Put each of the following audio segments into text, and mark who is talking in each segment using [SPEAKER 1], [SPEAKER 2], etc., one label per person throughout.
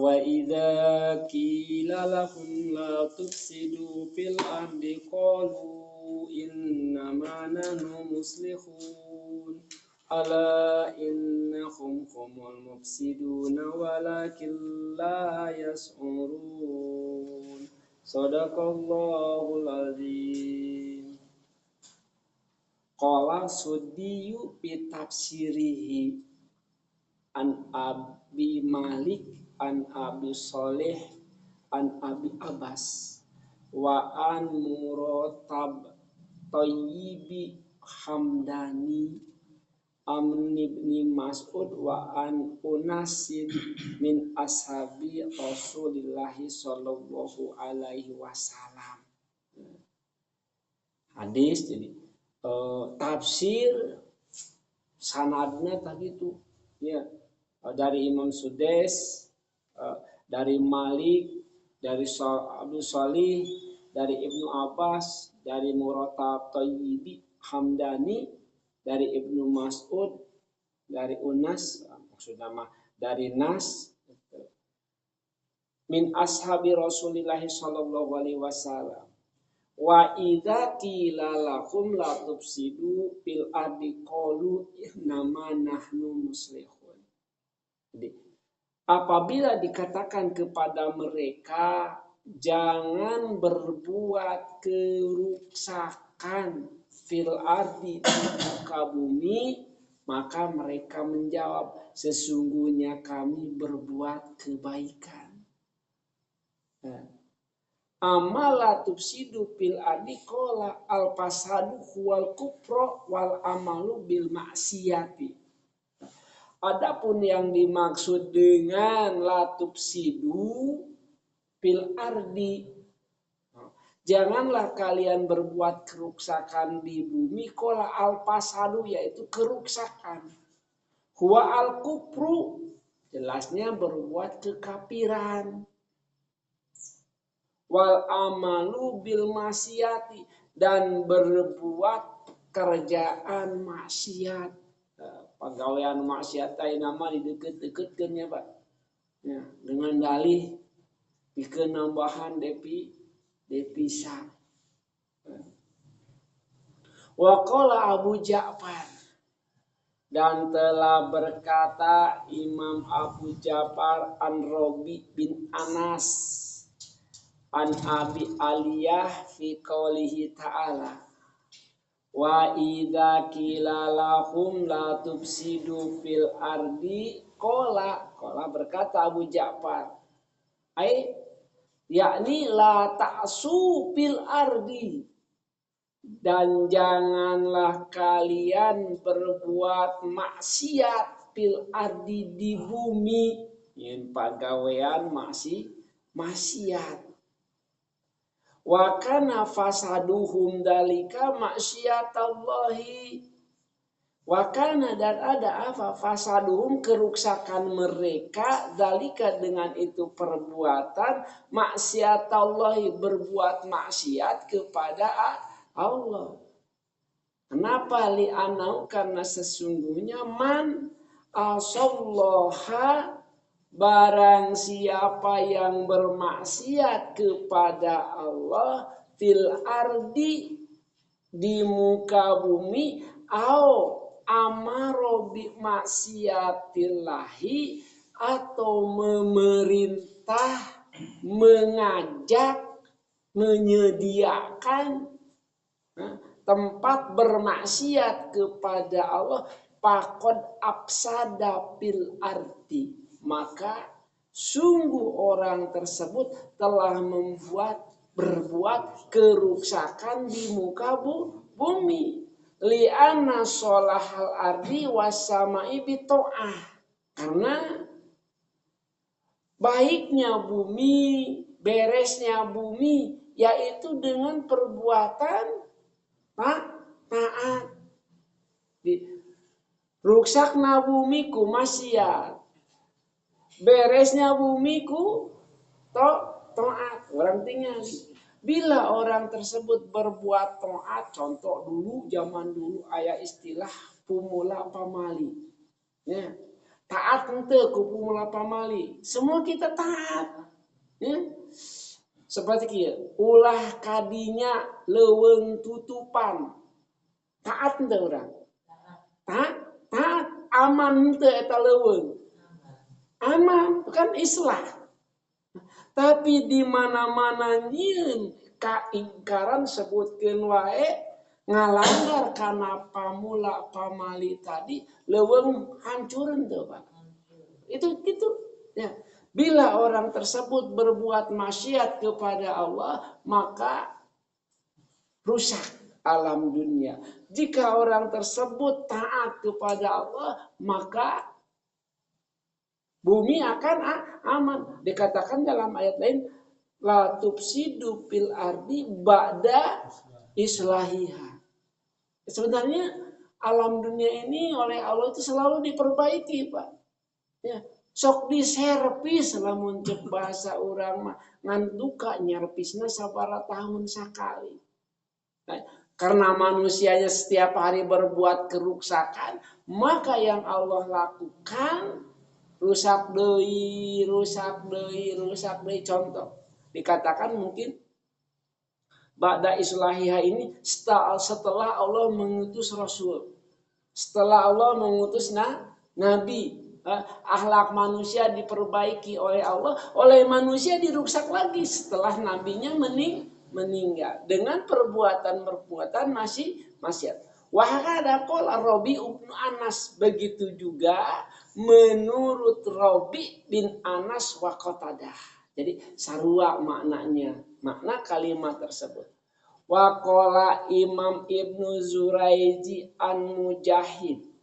[SPEAKER 1] Wa idza qila lahum la tufsidu fil ardi qalu innama nahnu muslihun ala innahum humul mufsiduna walakin la yash'urun. Shadaqallahul azim. Qala Suddiyu bi tafsirihi an Abi Malik an Abi Sholih an Abi Abbas wa an Muratab Thayyibi Hamdani Amn ibni Mas'ud wa an Unasin min ashabi Rasulillahi sallallahu alaihi wasallam. Hadis jadi tafsir sanadnya tadi itu ya dari Imam Sudes, dari Malik, dari Abu Sholih, dari Ibnu Abbas, dari Muratab Thayyibi Hamdani, dari Ibnu Mas'ud, dari Unas, maksudnya dari Nas, min ashabi Rasulillah sallallahu alaihi wasallam. Wa idza qila lahum la tufsidu fil ardi qalu innama nahnu muslihun. Jadi apabila dikatakan kepada mereka jangan berbuat kerusakan fil ardi di muka bumi, maka mereka menjawab sesungguhnya kami berbuat kebaikan. Amala tufsidu fil ardi qala al fasadu wal kufru wal amalu bil maksiyati. Adapun yang dimaksud dengan la tufsidu fil ardi, janganlah kalian berbuat kerusakan di bumi, qala al fasadu yaitu kerusakan, huwa al kufru jelasnya berbuat kekafiran, wal amalu bil maksiati dan berbuat kerjaan maksiat. Pegawaian maksiat nama dideket-deketkan ya Pak. Ya, dengan dalih dikenambahan devisa. Wa qala Abu Ja'far, dan telah berkata Imam Abu Ja'far an Rabi bin Anas an Abi Aliyah fi qaulihi ta'ala wa idza qila lahum la tufsidu fil ardi qala berkata Abu Ja'far yakni la ta'su fil ardi, dan janganlah kalian berbuat maksiat fil ardi di bumi, yang pegawaian maksiat. Wa kana fasaduhum dalika maksiatallahi. Wa kana, dan ada apa? Fasaduhum kerusakan mereka dalika dengan itu perbuatan maksiatallahi, berbuat maksiat kepada Allah. Kenapa li'anau? Karena sesungguhnya man asallaha, barang siapa yang bermaksiat kepada Allah fil ardi di muka bumi, au amaro bi maksiatillahi, atau memerintah, mengajak, menyediakan tempat bermaksiat kepada Allah, faqad afsada fil ardi, maka sungguh orang tersebut telah berbuat kerusakan di muka bumi. Li'anna sholahal ardi wasamai bito'ah, karena baiknya bumi, beresnya bumi, yaitu dengan perbuatan taat. Ruksakna bumiku maksiat, beresnya bumiku taat. Orang tinggal. Bila orang tersebut berbuat taat, contoh dulu zaman dulu ayat istilah pumula pamali. Ya. taat henteu ku pumula pamali. Semua kita taat. Ya. Seperti kieu, ulah kadinya leuweung tutupan. Taat henteu urang? Taat, aman henteu eta leuweung. Aman, kan islah. Tapi di mana-mana nyieun kaingkaran sebutkeun wae ngalanggar kana pamula pamali tadi leuweung hancureun teu Pak. Itu ya. Bila orang tersebut berbuat maksiat kepada Allah, maka rusak alam dunia. Jika orang tersebut taat kepada Allah, maka bumi akan aman. Dikatakan dalam ayat lain, la tufsidu fil ardi ba'da islahiha. Sebenarnya alam dunia ini oleh Allah itu selalu diperbaiki, Pak. Ya, sok diservis lamun cek bahasa urang mah ngan duka nyerpisna sabaraha tahun sakali. Nah, karena manusianya setiap hari berbuat keruksakan, maka yang Allah lakukan rusak deui contoh. Dikatakan mungkin ba'da islahiha ini setelah Allah mengutus Rasul. Setelah Allah mengutus Nabi. Akhlak manusia diperbaiki oleh Allah. Oleh manusia dirusak lagi setelah nabinya meninggal. Dengan perbuatan maksiat. Wahada qala Rabi' bin Anas. Begitu juga menurut Rabi' bin Anas wa Qatadah. Jadi sarua maknanya. Makna kalimat tersebut. Wa qala Imam Ibnu Zuraiji an Mujahid.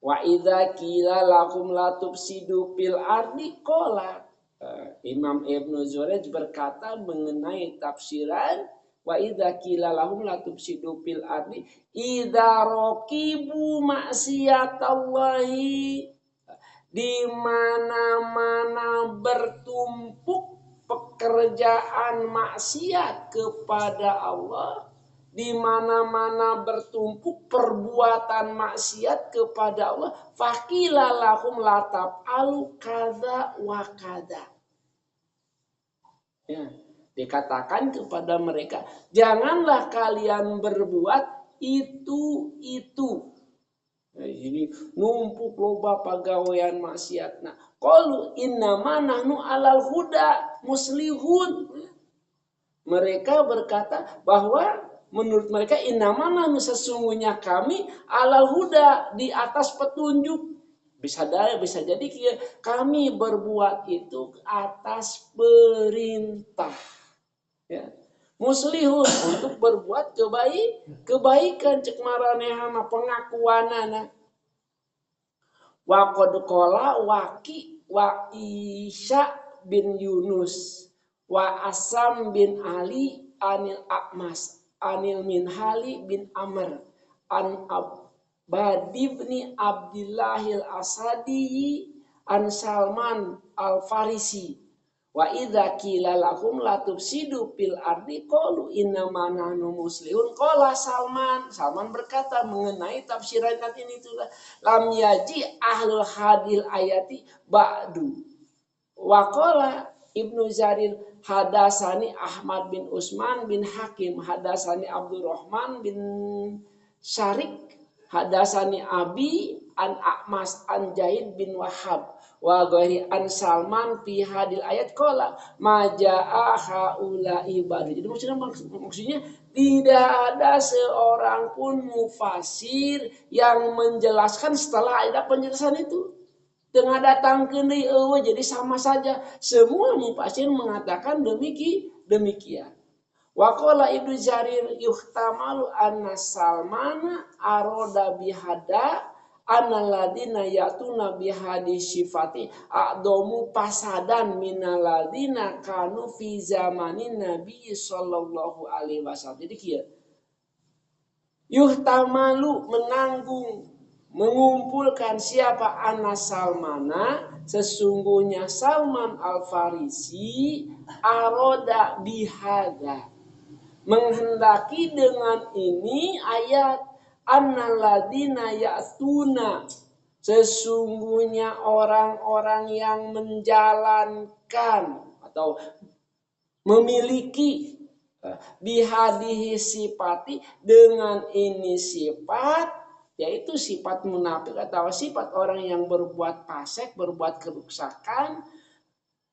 [SPEAKER 1] Wa idza qila lakum la tufsidu fil ardi qala. Imam Ibnu Zuraij berkata mengenai tafsiran wa idza qila lahum la tufsidu fil ardi idza raqibu maksiatallahi, di mana-mana bertumpuk pekerjaan maksiat kepada Allah, di mana-mana bertumpuk perbuatan maksiat kepada Allah, faqila lahum la taf'alu kadza wa kadza. Ya, dikatakan kepada mereka, janganlah kalian berbuat itu. Nah, ini numpuk loba pagawean maksiat. Nah, qalu innama nahnu alal huda muslihun. Mereka berkata bahwa menurut mereka innama nahnu sesungguhnya kami alal huda di atas petunjuk. Bisa jadi kami berbuat itu atas perintah. Ya. Muslihun untuk berbuat kebaikan cek maranehana pengakuanana. Wa qad qala Waqi wa Isya bin Yunus wa Asam bin Ali anil A'mas anil Minhali bin Amr an Abadi bin Abdillahil Asadi an Salman al-Farisi. Wa idza qila lahum la tufsidu fil ardi qalu innama nahnu muslihun. Qala Salman berkata mengenai tafsiran ayat ini itulah lam yaji ahlul hadil ayati ba'du. Wa qala Ibnu Jarir hadasani Ahmad bin Usman bin Hakim hadasani Abdurrahman bin Syarik hadasani Abi an A'mas an Zaid bin Wahab wa ghairi an Salman fi hadil ayat qala majaa haula ibadu. Jadi maksudnya tidak ada seorang pun mufasir yang menjelaskan setelah ada penjelasan itu. Tengah datang ke jadi sama saja. Semua mufasir mengatakan demikian. Wa qala Ibnu Jarir yuhtamalu anna Salmana aroda bihada analladina yatuna bihadis sifati a'domu pasadan minaladina kanu fi zamanin Nabi sallallahu alaihi wasallam. Jadi kieu yuhtamalu mengumpulkan siapa Anas Salmana, sesungguhnya Salman al-Farisi aroda bihada, menghendaki dengan ini ayat annalladzina ya'tuna Sesungguhnya orang-orang yang menjalankan atau memiliki bihadihi sifati dengan ini sifat, yaitu sifat munafik atau sifat orang yang berbuat fasik, berbuat kerusakan,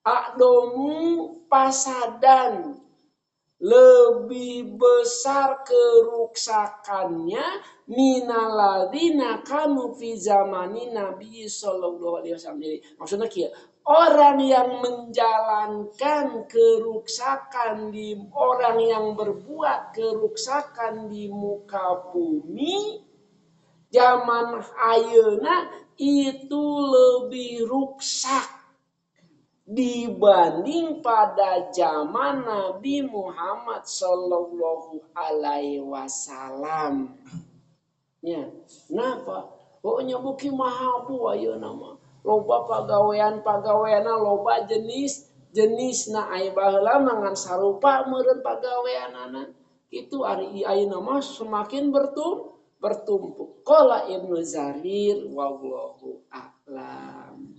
[SPEAKER 1] akdomu pasadan, lebih besar keruksakannya minalladzina kanu fi zamani Nabi sallallahu alaihi wasallam. Jadi maksudnya kia, orang yang menjalankan keruksakan di orang yang berbuat keruksakan di muka bumi zaman ayeuna itu lebih ruksak dibanding pada zaman Nabi Muhammad Sallallahu Alaihi Wasallam. Ya, kenapa? Pokoknya buki mahabu ayo nama. Loba pagawean loba jenis na ai baheula mangan sarupa meureun pagaweanana. Itu ari ayeuna mah semakin bertumpuk. Qala Ibnu Jarir wallahu a'lam.